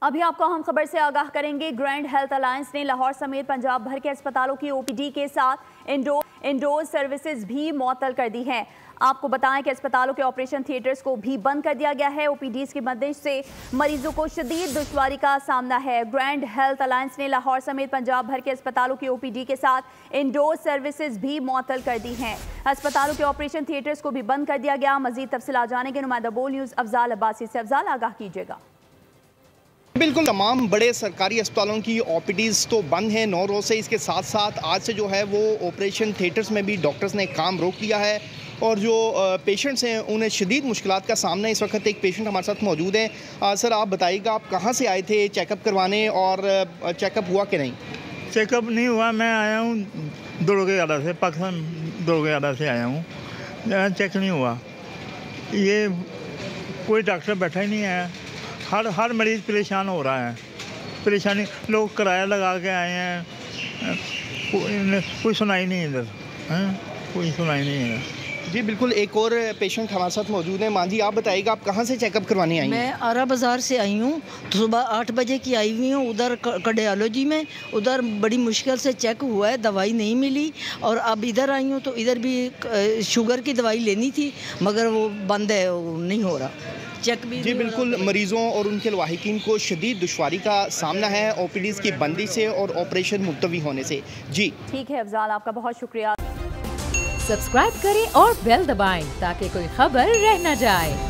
अभी आपको हम खबर से आगाह करेंगे। ग्रैंड हेल्थ अलायंस ने लाहौर समेत पंजाब भर के अस्पतालों की ओपीडी के साथ इंडोर सर्विसेज भी मुअत्तल कर दी हैं। आपको बताएं कि अस्पतालों के ऑपरेशन थिएटर्स को भी बंद कर दिया गया है। ओपीडीज की मदद से मरीजों को शदीद दुश्वारी का सामना है। ग्रैंड हेल्थ अलायंस ने लाहौर समेत पंजाब भर के अस्पतालों की ओपीडी के साथ इंडोर सर्विसेज भी मुअत्तल कर दी हैं। अस्पतालों के ऑपरेशन थिएटर्स को भी बंद कर दिया गया। मजीद तफसीलात जानेंगे नुमाइंदा बोल न्यूज़ अफजाल अब्बासी से। अफजाल, आगाह कीजिएगा। बिल्कुल, तमाम बड़े सरकारी अस्पतालों की ओपीडीज़ तो बंद हैं 9 रोज़ से। इसके साथ साथ आज से जो है वो ऑपरेशन थिएटर्स में भी डॉक्टर्स ने काम रोक दिया है और जो पेशेंट्स हैं उन्हें शदीद मुश्किलात का सामना है। इस वक्त एक पेशेंट हमारे साथ मौजूद हैं। सर, आप बताइएगा, आप कहाँ से आए थे चेकअप करवाने और चेकअप हुआ कि नहीं? चेकअप नहीं हुआ, मैं आया हूँ दुर्गाड़ा से, पाकिस्तान दुर्गाड़ा से आया हूँ। चेक नहीं हुआ, ये कोई डॉक्टर बैठा ही नहीं है। हर मरीज़ परेशान हो रहा है। परेशानी, लोग किराया लगा के आए हैं, कोई सुनाई नहीं इधर, कोई सुनाई नहीं है। जी बिल्कुल, एक और पेशेंट हमारे साथ मौजूद है। माँ जी, आप बताइएगा, आप कहाँ से चेकअप करवाने आई हैं? मैं आरा बाज़ार से आई हूँ। तो सुबह 8 बजे की आई हुई हूँ उधर कार्डियोलॉजी में। उधर बड़ी मुश्किल से चेक हुआ है, दवाई नहीं मिली। और अब इधर आई हूँ तो इधर भी शुगर की दवाई लेनी थी मगर वो बंद है, वो नहीं हो रहा चेक भी। जी बिल्कुल, मरीज़ों और उनके लवाहिकीन को शदीद दुश्वारी का सामना है ओपीडीज़ की बंदी से और ऑपरेशन मुलतवी होने से। जी ठीक है अफजाल, आपका बहुत शुक्रिया। सब्सक्राइब करें और बेल दबाएं ताकि कोई खबर रह न जाए।